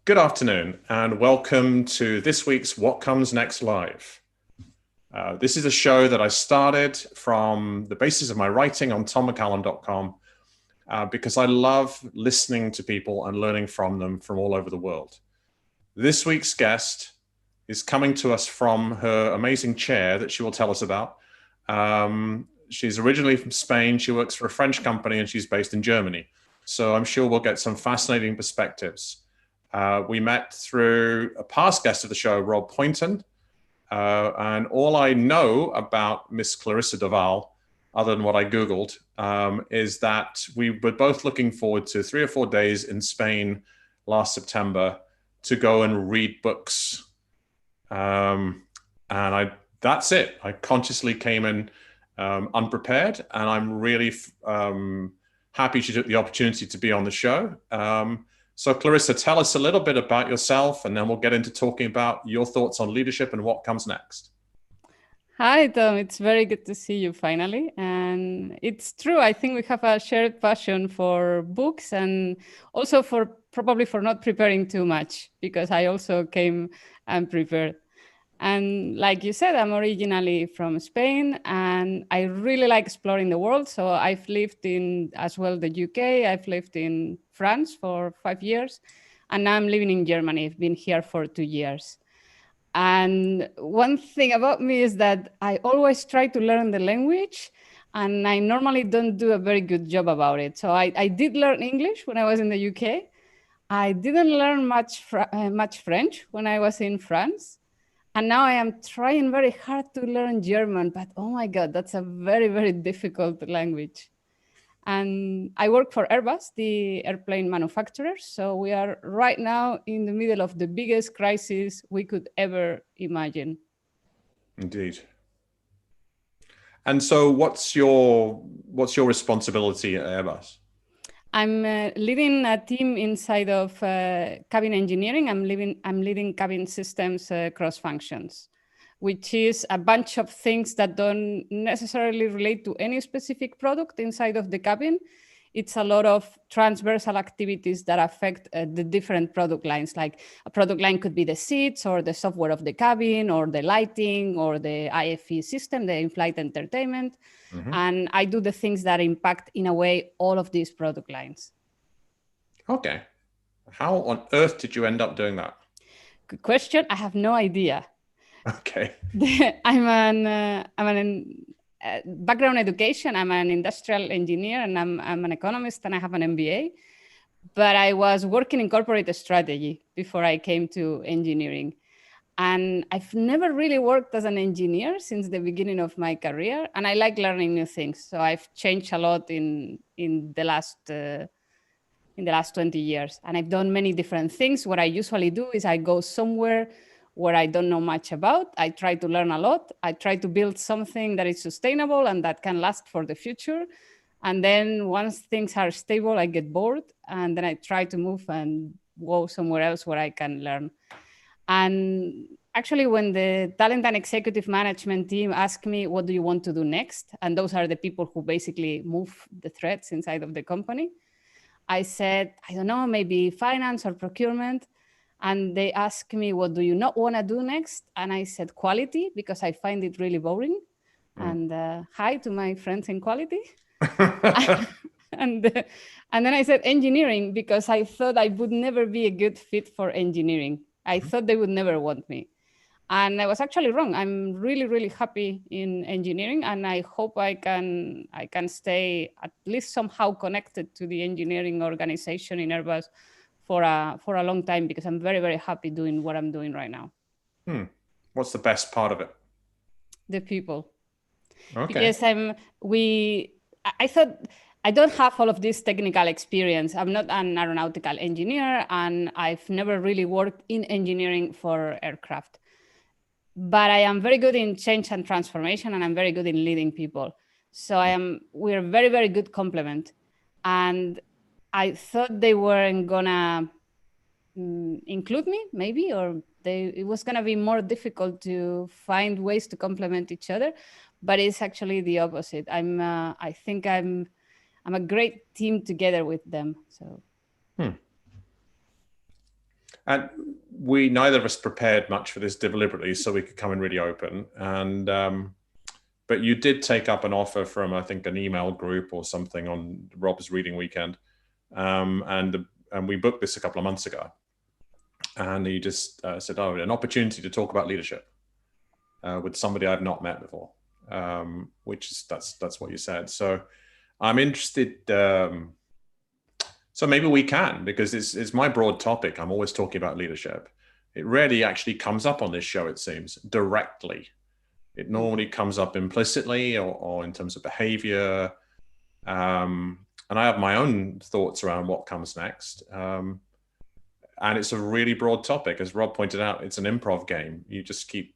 Good afternoon and welcome to this week's What Comes Next Live. This is a show that I started from the basis of my writing on tommccallum.com because I love listening to people and learning from them from all over the world. This week's guest is coming to us from her amazing chair that she will tell us about. She's originally from Spain. She works for a French company and she's based in Germany. So I'm sure we'll get some fascinating perspectives. We met through a past guest of the show, Rob Poynton. And all I know about Miss Clarisa Doval, other than what I Googled, is that we were both looking forward to 3 or 4 days in Spain last September to go and read books. That's it. I consciously came in unprepared, and I'm really happy she took the opportunity to be on the show. So Clarisa, tell us a little bit about yourself, and then we'll get into talking about your thoughts on leadership and what comes next. Hi, Tom. It's very good to see you finally. And it's true. I think we have a shared passion for books and also probably for not preparing too much, because I also came unprepared. And like you said, I'm originally from Spain and I really like exploring the world. So I've lived in as well the UK. I've lived in France for 5 years and now I'm living in Germany. I've been here for 2 years. And one thing about me is that I always try to learn the language and I normally don't do a very good job about it. So I did learn English when I was in the UK. I didn't learn much French when I was in France. And now I am trying very hard to learn German, but oh my God, that's a very, very difficult language. And I work for Airbus, the airplane manufacturer. So we are right now in the middle of the biggest crisis we could ever imagine. Indeed. And so what's your responsibility at Airbus? I'm leading a team inside of cabin engineering. I'm leading cabin systems cross functions, which is a bunch of things that don't necessarily relate to any specific product inside of the cabin. It's a lot of transversal activities that affect the different product lines. Like a product line could be the seats or the software of the cabin or the lighting or the IFE system, the in-flight entertainment. Mm-hmm. And I do the things that impact, in a way, all of these product lines. Okay. How on earth did you end up doing that? Good question. I have no idea. Okay. I'm an background education. I'm an industrial engineer and I'm an economist and I have an MBA. But I was working in corporate strategy before I came to engineering. And I've never really worked as an engineer since the beginning of my career. And I like learning new things. So I've changed a lot in the last 20 years. And I've done many different things. What I usually do is I go somewhere where I don't know much about. I try to learn a lot. I try to build something that is sustainable and that can last for the future. And then once things are stable, I get bored. And then I try to move and go somewhere else where I can learn. And actually, when the talent and executive management team asked me, what do you want to do next? And those are the people who basically move the threads inside of the company. I said, I don't know, maybe finance or procurement. And they asked me, what do you not want to do next? And I said, quality, because I find it really boring. And hi to my friends in quality. And then I said engineering, because I thought I would never be a good fit for engineering. I thought they would never want me. And I was actually wrong. I'm really, really happy in engineering. And I hope I can stay at least somehow connected to the engineering organization in Airbus for a long time, because I'm very, very happy doing what I'm doing right now. What's the best part of it? The people. Okay. Because I thought I don't have all of this technical experience. I'm not an aeronautical engineer, and I've never really worked in engineering for aircraft. But I am very good in change and transformation, and I'm very good in leading people. So we're a very, very good complement. And I thought they weren't gonna include me, maybe, or it was gonna be more difficult to find ways to complement each other. But it's actually the opposite. I think I'm a great team together with them. So. And we, neither of us prepared much for this deliberately, so we could come in really open. And but you did take up an offer from, I think, an email group or something on Rob's reading weekend. And we booked this a couple of months ago. And he just said, oh, an opportunity to talk about leadership with somebody I've not met before, which is, that's what you said. So I'm interested. So maybe we can, because it's my broad topic. I'm always talking about leadership. It rarely actually comes up on this show, it seems, directly. It normally comes up implicitly or in terms of behavior. And I have my own thoughts around what comes next. And it's a really broad topic. As Rob pointed out, it's an improv game. You just keep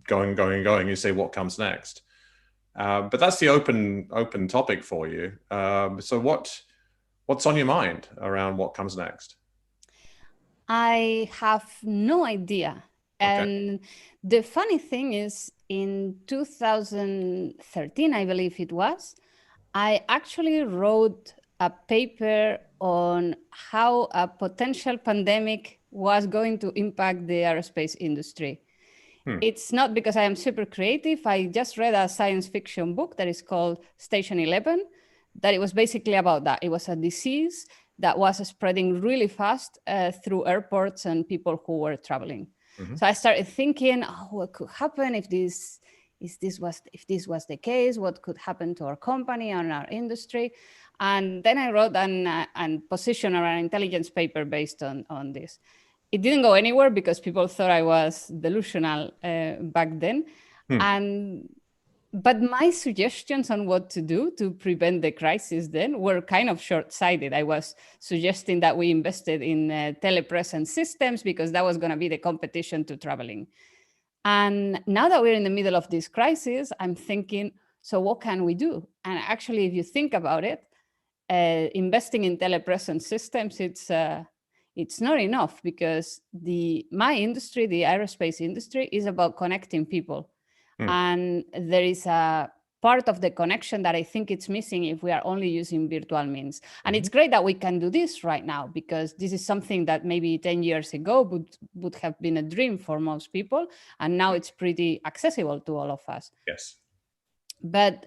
going. You say, what comes next? But that's the open topic for you. So what's on your mind around what comes next? I have no idea. Okay. And the funny thing is, in 2013, I believe it was, I actually wrote a paper on how a potential pandemic was going to impact the aerospace industry. It's not because I am super creative. I just read a science fiction book that is called Station 11, that it was basically about that. It was a disease that was spreading really fast through airports and people who were traveling. So I started thinking, oh, what could happen if this was the case? What could happen to our company and our industry? And then I wrote an position or an intelligence paper based on this. It didn't go anywhere because people thought I was delusional back then. But my suggestions on what to do to prevent the crisis then were kind of short-sighted. I was suggesting that we invested in telepresence systems because that was going to be the competition to traveling. And now that we're in the middle of this crisis, I'm thinking, so what can we do? And actually, if you think about it, investing in telepresence systems, it's not enough, because my industry, the aerospace industry, is about connecting people. And there is a part of the connection that I think it's missing if we are only using virtual means. And it's great that we can do this right now, because this is something that maybe 10 years ago would have been a dream for most people. And now it's pretty accessible to all of us. Yes. But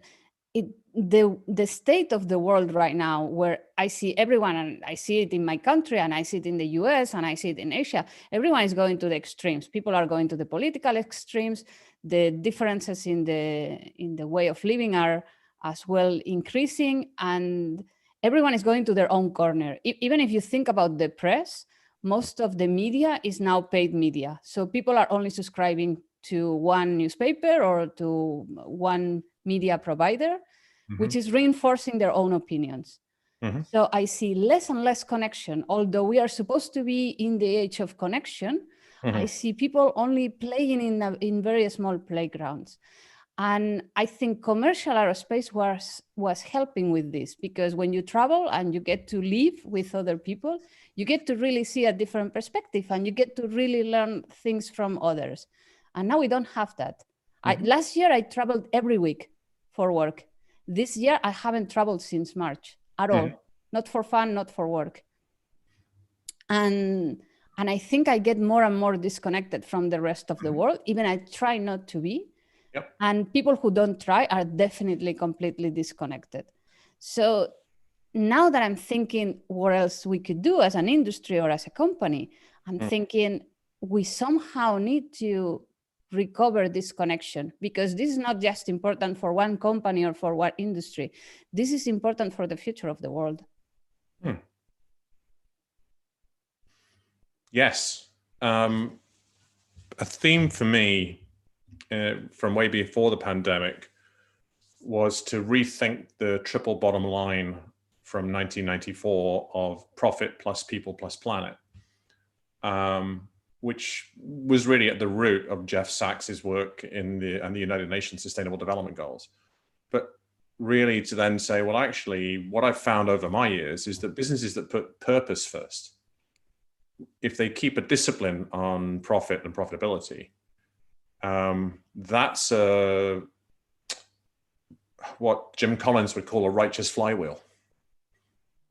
the state of the world right now, where I see everyone, and I see it in my country, and I see it in the US, and I see it in Asia, everyone is going to the extremes. People are going to the political extremes. The differences in the way of living are as well increasing, and everyone is going to their own corner. Even if you think about the press, most of the media is now paid media. So people are only subscribing to one newspaper or to one media provider, which is reinforcing their own opinions. So I see less and less connection. Although we are supposed to be in the age of connection, I see people only playing in very small playgrounds. And I think commercial aerospace was helping with this, because when you travel and you get to live with other people, you get to really see a different perspective, and you get to really learn things from others. And now we don't have that. Last year, I traveled every week for work. This year, I haven't traveled since March at all. Not for fun, not for work. And I think I get more and more disconnected from the rest of the world. Even I try not to be. And people who don't try are definitely completely disconnected. So now that I'm thinking what else we could do as an industry or as a company, I'm thinking we somehow need to recover this connection, because this is not just important for one company or for one industry. This is important for the future of the world. Yes. A theme for me from way before the pandemic was to rethink the triple bottom line from 1994 of profit plus people plus planet, which was really at the root of Jeff Sachs's work and the United Nations Sustainable Development Goals. But really to then say, well, actually, what I've found over my years is that businesses that put purpose first, if they keep a discipline on profit and profitability, that's what Jim Collins would call a righteous flywheel.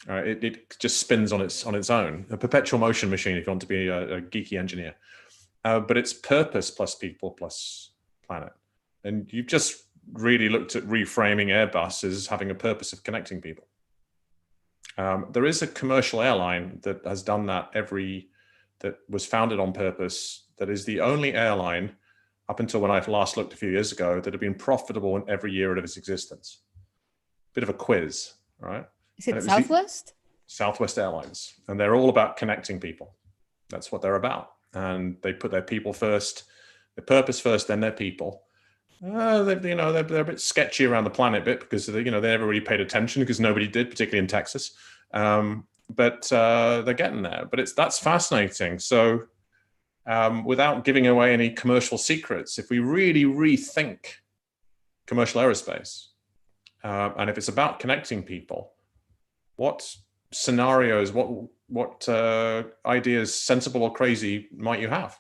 It just spins on its own, a perpetual motion machine if you want to be a geeky engineer. But it's purpose plus people plus planet. And you've just really looked at reframing Airbus as having a purpose of connecting people. There is a commercial airline that has done that that was founded on purpose, that is the only airline up until when I last looked a few years ago that had been profitable in every year of its existence. Bit of a quiz, right? Is it Southwest? Southwest Airlines. And they're all about connecting people. That's what they're about. And they put their people first, their purpose first, then their people. They're a bit sketchy around the planet a bit because they never really paid attention because nobody did, particularly in Texas. But they're getting there. But that's fascinating. So without giving away any commercial secrets, if we really rethink commercial aerospace, and if it's about connecting people, what scenarios, what ideas, sensible or crazy, might you have?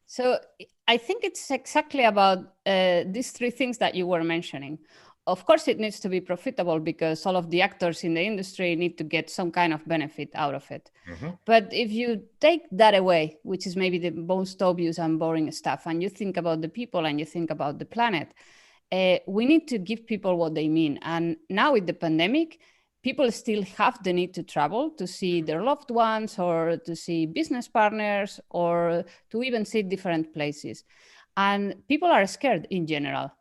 So I think it's exactly about these three things that you were mentioning. Of course, it needs to be profitable because all of the actors in the industry need to get some kind of benefit out of it. Mm-hmm. But if you take that away, which is maybe the most obvious and boring stuff, and you think about the people and you think about the planet, we need to give people what they mean. And now with the pandemic, people still have the need to travel to see their loved ones or to see business partners or to even see different places. And people are scared in general.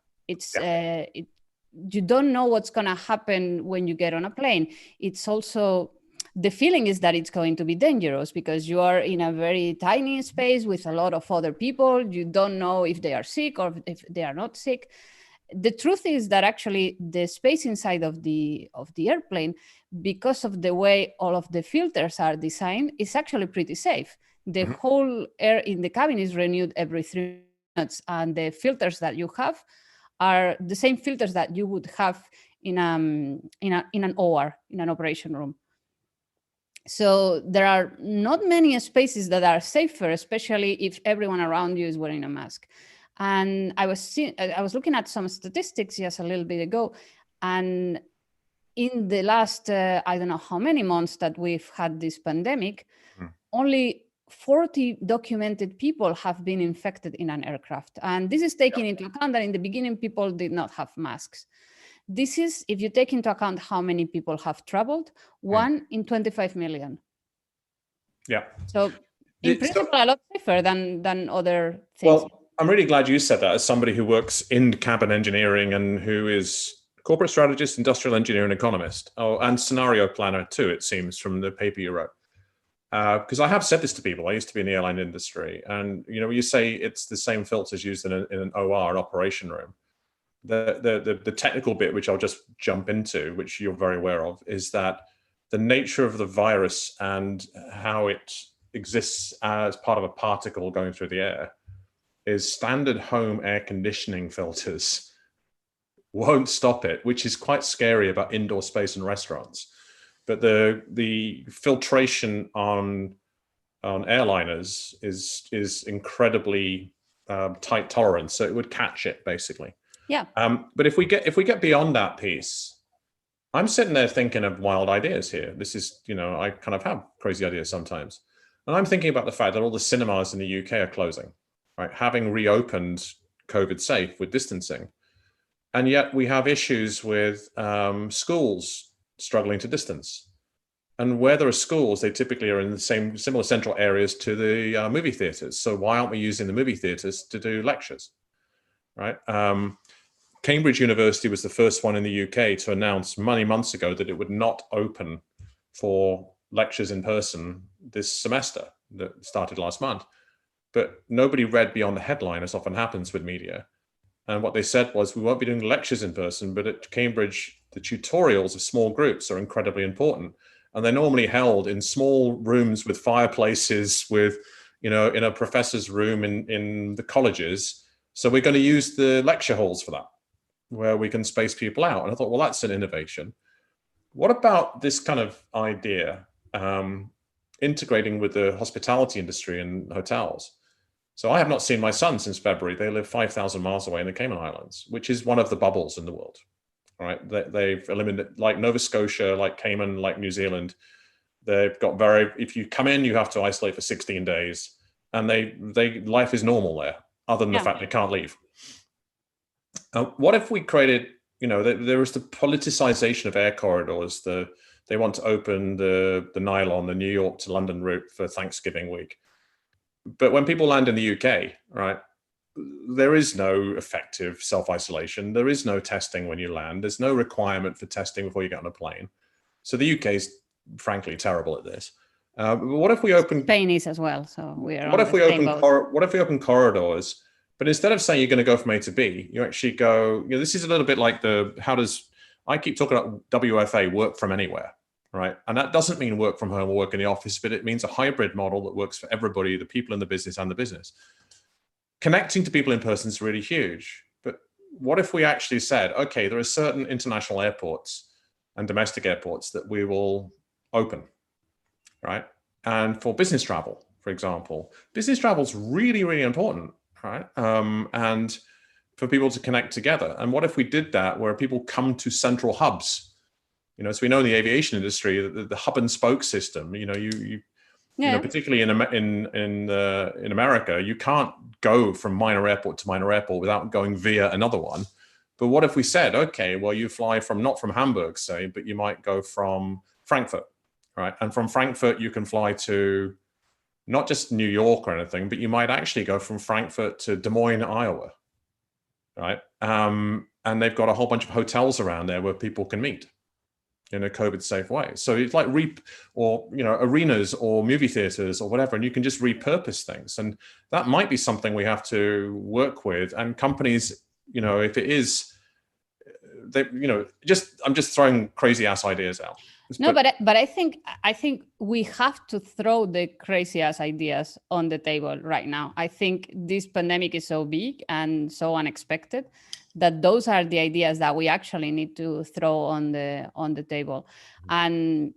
You don't know what's going to happen when you get on a plane. It's also, the feeling is that it's going to be dangerous because you are in a very tiny space with a lot of other people. You don't know if they are sick or if they are not sick. The truth is that actually the space inside of the airplane, because of the way all of the filters are designed, is actually pretty safe. The whole air in the cabin is renewed every 3 minutes, and the filters that you have are the same filters that you would have in an OR, in an operation room. So there are not many spaces that are safer, especially if everyone around you is wearing a mask. And I was looking at some statistics just a little bit ago, and in the last I don't know how many months that we've had this pandemic, only 40 documented people have been infected in an aircraft. And this is taking into account that in the beginning people did not have masks. This is, if you take into account how many people have traveled, 1 in 25 million. Yeah. So in principle, a lot safer than other things. Well, I'm really glad you said that as somebody who works in cabin engineering and who is corporate strategist, industrial engineer, and economist, and scenario planner too, it seems, from the paper you wrote. Because I have said this to people. I used to be in the airline industry, and when you say it's the same filters used in an OR, an operation room, the technical bit, which I'll just jump into, which you're very aware of, is that the nature of the virus and how it exists as part of a particle going through the air is standard home air conditioning filters won't stop it, which is quite scary about indoor space and restaurants. But the filtration on airliners is incredibly tight tolerance, so it would catch it basically. Yeah. But if we get beyond that piece, I'm sitting there thinking of wild ideas here. This is, I kind of have crazy ideas sometimes, and I'm thinking about the fact that all the cinemas in the UK are closing, right? Having reopened COVID safe with distancing, and yet we have issues with schools struggling to distance. And where there are schools, they typically are in the similar central areas to the movie theaters. So why aren't we using the movie theaters to do lectures, right? Cambridge University was the first one in the UK to announce many months ago that it would not open for lectures in person this semester that started last month. But nobody read beyond the headline, as often happens with media. And what they said was, we won't be doing lectures in person, but at Cambridge, the tutorials of small groups are incredibly important. And they're normally held in small rooms with fireplaces, with, in a professor's room in the colleges. So we're going to use the lecture halls for that, where we can space people out. And I thought, well, that's an innovation. What about this kind of idea, integrating with the hospitality industry and hotels? So I have not seen my son since February. They live 5,000 miles away in the Cayman Islands, which is one of the bubbles in the world. right? They've eliminated, like Nova Scotia, like Cayman, like New Zealand. They've got if you come in, you have to isolate for 16 days, and life is normal there, other than the fact they can't leave. What if we created, there is the politicization of air corridors. They want to open the Nylon, the New York to London route for Thanksgiving week. But when people land in the UK, right, there is no effective self-isolation. There is no testing when you land. There's no requirement for testing before you get on a plane. So the UK is frankly terrible at this. What if we open? Spain is as well. So we are. What if we open corridors? But instead of saying you're going to go from A to B, you actually go. This is a little bit like I keep talking about WFA, work from anywhere, right? And that doesn't mean work from home or work in the office, but it means a hybrid model that works for everybody, the people in the business and the business. Connecting to people in person is really huge. But what if we actually said, okay, there are certain international airports and domestic airports that we will open, right? And for business travel, for example, business travel is really, really important, right? And for people to connect together. And what if we did that where people come to central hubs? So we know in the aviation industry, the hub and spoke system, particularly in America, you can't go from minor airport to minor airport without going via another one. But what if we said, okay, well, you fly not from Hamburg, say, but you might go from Frankfurt, right? And from Frankfurt, you can fly to not just New York or anything, but you might actually go from Frankfurt to Des Moines, Iowa, right? And they've got a whole bunch of hotels around there where people can meet in a COVID-safe way. So it's like arenas or movie theaters or whatever, and you can just repurpose things. And that might be something we have to work with. And companies, if it is, I'm just throwing crazy ass ideas out. No, but I think we have to throw the crazy ass ideas on the table right now. I think this pandemic is so big and so unexpected that those are the ideas that we actually need to throw on the table. And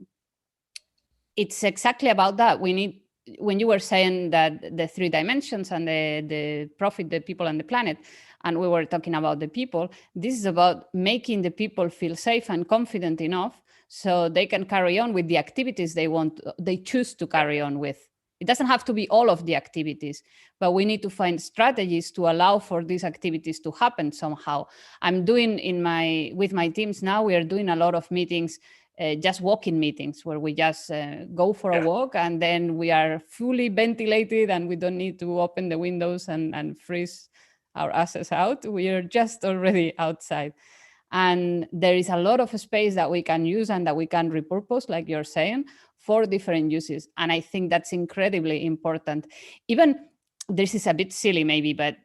it's exactly about that. We need, when you were saying that the 3 dimensions and the profit, the people and the planet, and we were talking about the people, this is about making the people feel safe and confident enough so they can carry on with the activities they choose to carry on with. It doesn't have to be all of the activities, but we need to find strategies to allow for these activities to happen somehow. I'm doing with my teams now, we are doing a lot of meetings, just walk-in meetings where we just go for a walk, and then we are fully ventilated and we don't need to open the windows and freeze our asses out. We are just already outside. And there is a lot of space that we can use and that we can repurpose, like you're saying, for different uses. And I think that's incredibly important. Even this is a bit silly maybe, but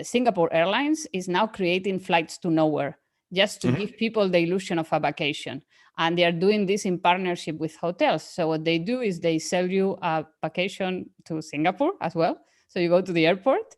Singapore Airlines is now creating flights to nowhere just to give people the illusion of a vacation. And they are doing this in partnership with hotels. So what they do is they sell you a vacation to Singapore as well. So you go to the airport,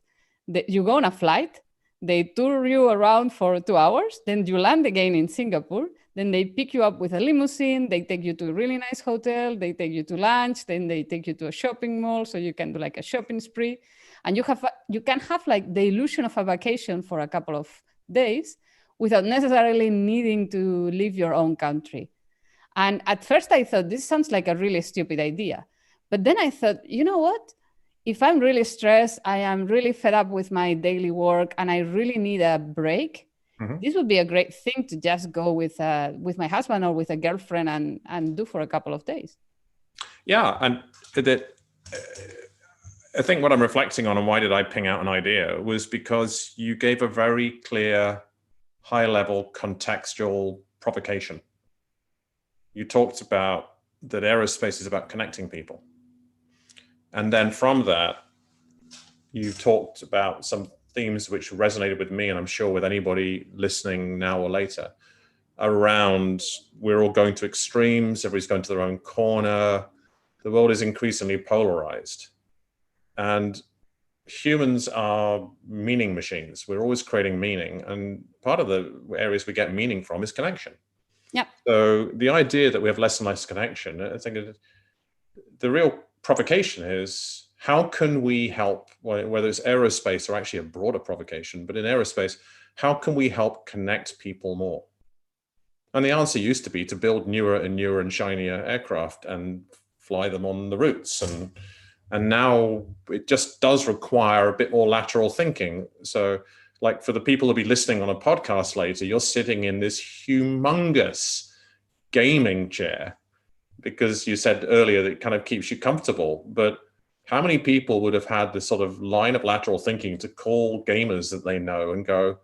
you go on a flight, they tour you around for 2 hours, then you land again in Singapore, then they pick you up with a limousine, they take you to a really nice hotel, they take you to lunch, then they take you to a shopping mall so you can do like a shopping spree. And you can have like the illusion of a vacation for a couple of days without necessarily needing to leave your own country. And at first I thought, this sounds like a really stupid idea. But then I thought, you know what? If I'm really stressed, I am really fed up with my daily work and I really need a break, this would be a great thing to just go with my husband or with a girlfriend and do for a couple of days. Yeah, and I think what I'm reflecting on and why did I ping out an idea was because you gave a very clear, high-level contextual provocation. You talked about that aerospace is about connecting people. And then from that, you talked about some themes which resonated with me, and I'm sure with anybody listening now or later, around we're all going to extremes, everybody's going to their own corner, the world is increasingly polarized. And humans are meaning machines. We're always creating meaning. And part of the areas we get meaning from is connection. Yeah. So the idea that we have less and less connection, I think the real provocation is, how can we help, whether it's aerospace or actually a broader provocation, but in aerospace, how can we help connect people more? And the answer used to be to build newer and newer and shinier aircraft and fly them on the routes. And now it just does require a bit more lateral thinking. So like for the people who'll be listening on a podcast later, you're sitting in this humongous gaming chair because you said earlier that it kind of keeps you comfortable. But how many people would have had this sort of line of lateral thinking to call gamers that they know and go,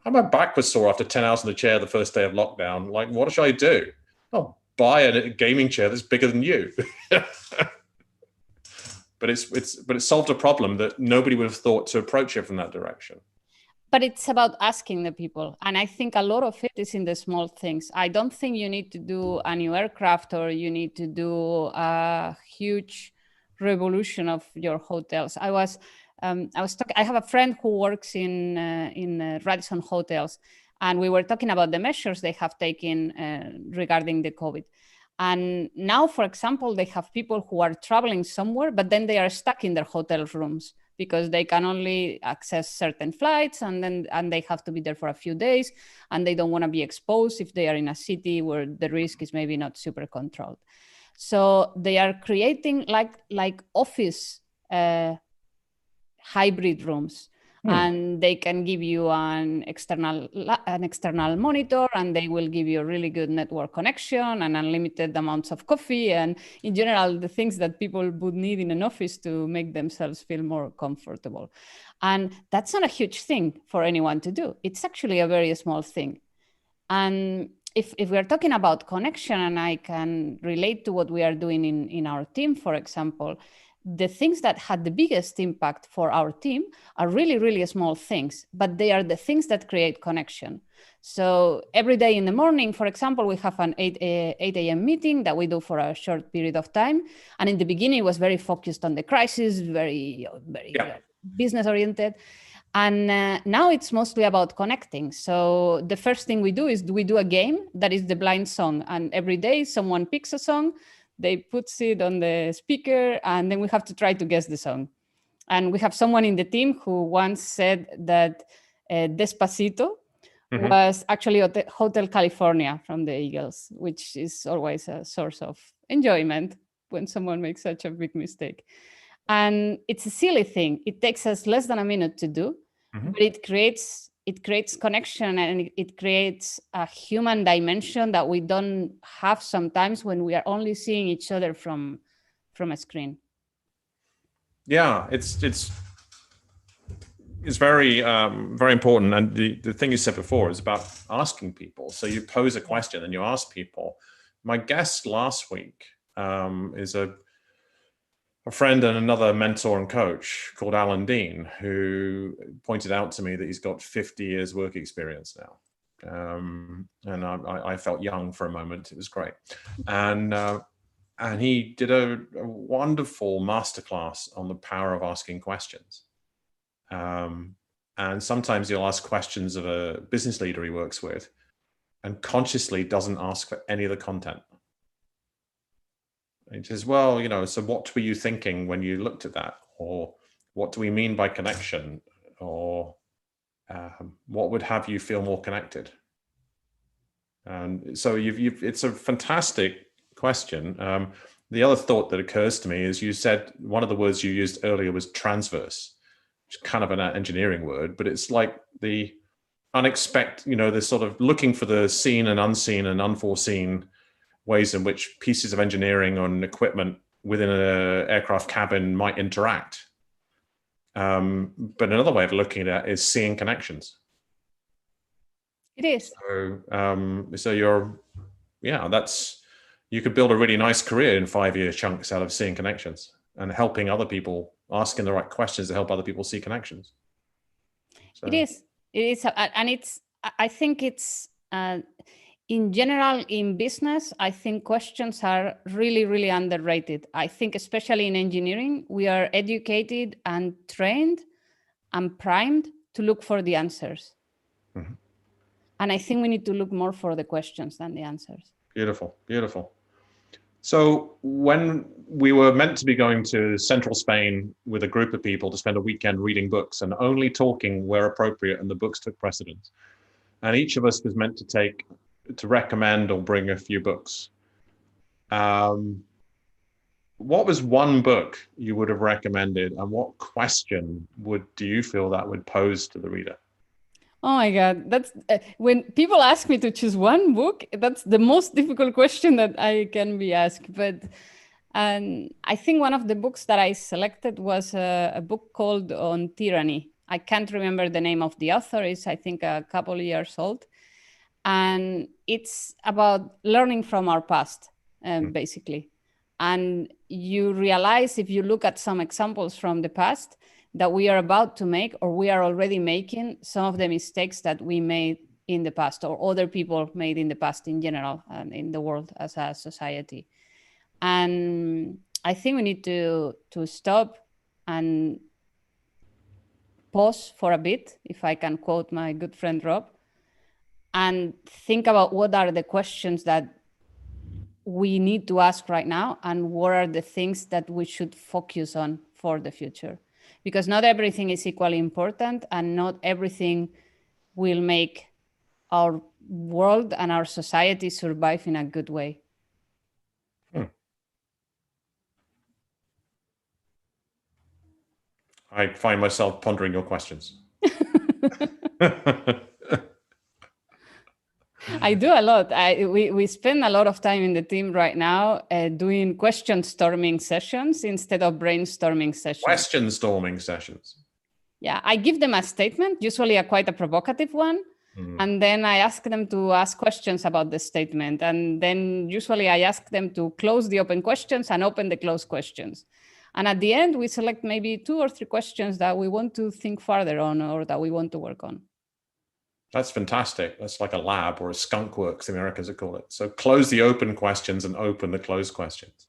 my back was sore after 10 hours in the chair the first day of lockdown. Like, what should I do? I'll buy a gaming chair that's bigger than you. But it solved a problem that nobody would have thought to approach it from that direction. But it's about asking the people. And I think a lot of it is in the small things. I don't think you need to do a new aircraft or you need to do a huge revolution of your hotels. I have a friend who works in Radisson hotels, and we were talking about the measures they have taken regarding the COVID. And now, for example, they have people who are traveling somewhere, but then they are stuck in their hotel rooms because they can only access certain flights and they have to be there for a few days, and they don't want to be exposed if they are in a city where the risk is maybe not super controlled. So they are creating like office hybrid rooms. And they can give you an external monitor, and they will give you a really good network connection and unlimited amounts of coffee, and in general, the things that people would need in an office to make themselves feel more comfortable. And that's not a huge thing for anyone to do. It's actually a very small thing. And if we're talking about connection, and I can relate to what we are doing in our team, for example, the things that had the biggest impact for our team are really, really small things, but they are the things that create connection. So every day in the morning, for example, we have an 8 a.m. meeting that we do for a short period of time. And in the beginning, it was very focused on the crisis, very business oriented. And now it's mostly about connecting. So the first thing we do is we do a game that is the blind song. And every day someone picks a song, they put it on the speaker, and then we have to try to guess the song. And we have someone in the team who once said that Despacito was actually Hotel California from the Eagles, which is always a source of enjoyment when someone makes such a big mistake. And it's a silly thing. It takes us less than a minute to do, but it creates connection, and it creates a human dimension that we don't have sometimes when we are only seeing each other from a screen. Yeah, it's very very important. And the thing you said before is about asking people. So you pose a question and you ask people. My guest last week is a friend and another mentor and coach called Alan Dean, who pointed out to me that he's got 50 years work experience now. And I felt young for a moment. It was great. And he did a wonderful masterclass on the power of asking questions. And sometimes he'll ask questions of a business leader he works with and consciously doesn't ask for any of the content. It says, well, so what were you thinking when you looked at that? Or what do we mean by connection? Or what would have you feel more connected? And so it's a fantastic question. The other thought that occurs to me is you said one of the words you used earlier was transverse, which is kind of an engineering word, but it's like the unexpected, the sort of looking for the seen and unseen and unforeseen ways in which pieces of engineering and equipment within an aircraft cabin might interact. But another way of looking at it is seeing connections. It is. So you could build a really nice career in 5-year chunks out of seeing connections and helping other people, asking the right questions to help other people see connections. So. It is, and I think it's, in general, in business, I think questions are really, really underrated. I think especially in engineering, we are educated and trained and primed to look for the answers. And I think we need to look more for the questions than the answers. Beautiful, beautiful. So when we were meant to be going to central Spain with a group of people to spend a weekend reading books and only talking where appropriate, and the books took precedence. And each of us was meant to take to recommend or bring a few books. What was one book you would have recommended, and what question do you feel that would pose to the reader? Oh my God, that's when people ask me to choose one book, that's the most difficult question that I can be asked. But I think one of the books that I selected was a book called On Tyranny. I can't remember the name of the author. It's, I think, a couple of years old. And it's about learning from our past, basically. And you realize, if you look at some examples from the past, that we are about to make, or we are already making, some of the mistakes that we made in the past, or other people made in the past in general, and in the world as a society. And I think we need to stop and pause for a bit, if I can quote my good friend Rob, and think about what are the questions that we need to ask right now, and what are the things that we should focus on for the future. Because not everything is equally important, and not everything will make our world and our society survive in a good way. I find myself pondering your questions. I do a lot. We spend a lot of time in the team right now doing question storming sessions instead of brainstorming sessions. Question storming sessions. Yeah, I give them a statement, usually quite a provocative one. And then I ask them to ask questions about the statement. And then usually I ask them to close the open questions and open the closed questions. And at the end, we select maybe 2 or 3 questions that we want to think further on, or that we want to work on. That's fantastic. That's like a lab, or a skunk works, the Americans would call it. So close the open questions and open the closed questions.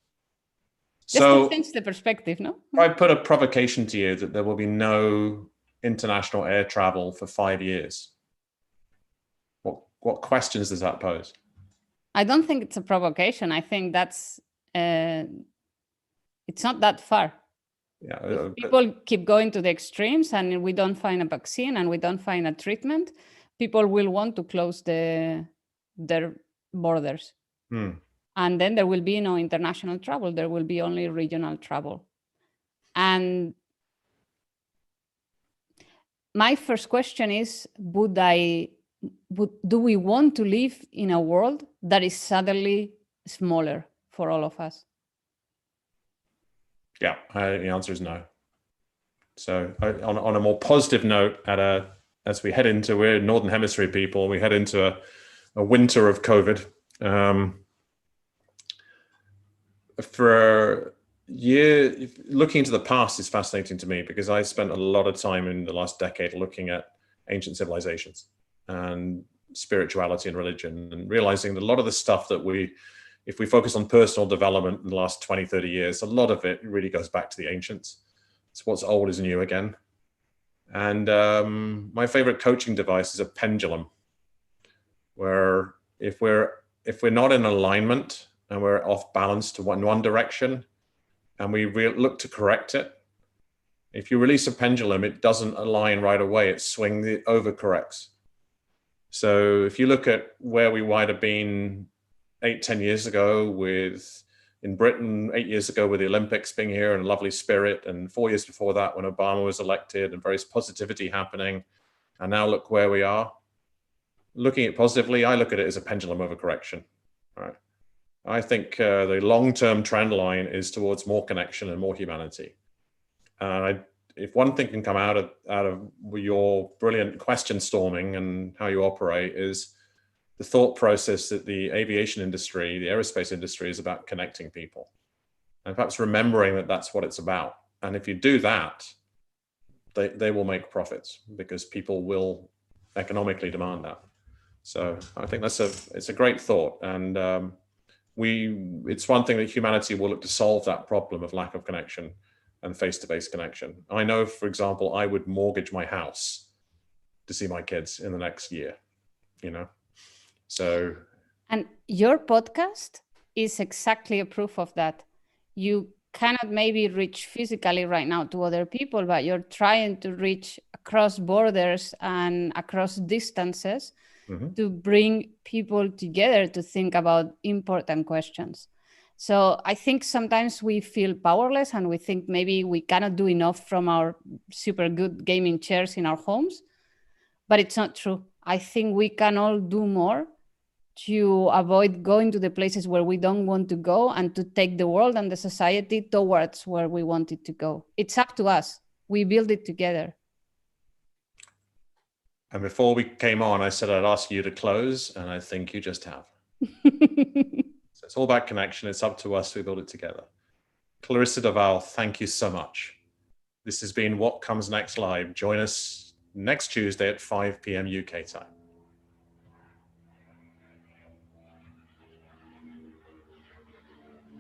Just to change the perspective, no? I put a provocation to you that there will be no international air travel for 5 years. What questions does that pose? I don't think it's a provocation. I think that's it's not that far. Yeah, if people keep going to the extremes, and we don't find a vaccine, and we don't find a treatment, people will want to close their borders. And then there will be no international travel. There will be only regional travel. And my first question is, do we want to live in a world that is suddenly smaller for all of us? Yeah, the answer is no. So on a more positive note, as we head into, we're Northern Hemisphere people, we head into a winter of COVID. For a year, looking into the past is fascinating to me, because I spent a lot of time in the last decade looking at ancient civilizations and spirituality and religion, and realizing that a lot of the stuff that if we focus on personal development in the last 20, 30 years, a lot of it really goes back to the ancients. It's what's old is new again. And my favorite coaching device is a pendulum, where if we're not in alignment and we're off balance to one direction, and we look to correct it, if you release a pendulum, it doesn't align right away. It swings, it overcorrects. So if you look at where we might have been 8-10 years ago in Britain, 8 years ago with the Olympics being here and a lovely spirit, and 4 years before that when Obama was elected and various positivity happening, and now look where we are. Looking at it positively, I look at it as a pendulum overcorrection. Right? I think the long-term trend line is towards more connection and more humanity. If one thing can come out of your brilliant question storming and how you operate, is the thought process that the aviation industry, the aerospace industry, is about connecting people, and perhaps remembering that that's what it's about. And if you do that, they will make profits, because people will economically demand that. So I think it's a great thought. And it's one thing that humanity will look to solve, that problem of lack of connection and face-to-face connection. I know, for example, I would mortgage my house to see my kids in the next year, So. And your podcast is exactly a proof of that. You cannot maybe reach physically right now to other people, but you're trying to reach across borders and across distances to bring people together to think about important questions. So I think sometimes we feel powerless and we think maybe we cannot do enough from our super good gaming chairs in our homes, but it's not true. I think we can all do more to avoid going to the places where we don't want to go and to take the world and the society towards where we want it to go. It's up to us. We build it together. And before we came on, I said I'd ask you to close, and I think you just have. So it's all about connection. It's up to us to build it together. Clarisa Doval, thank you so much. This has been What Comes Next Live. Join us next Tuesday at 5 p.m. UK time.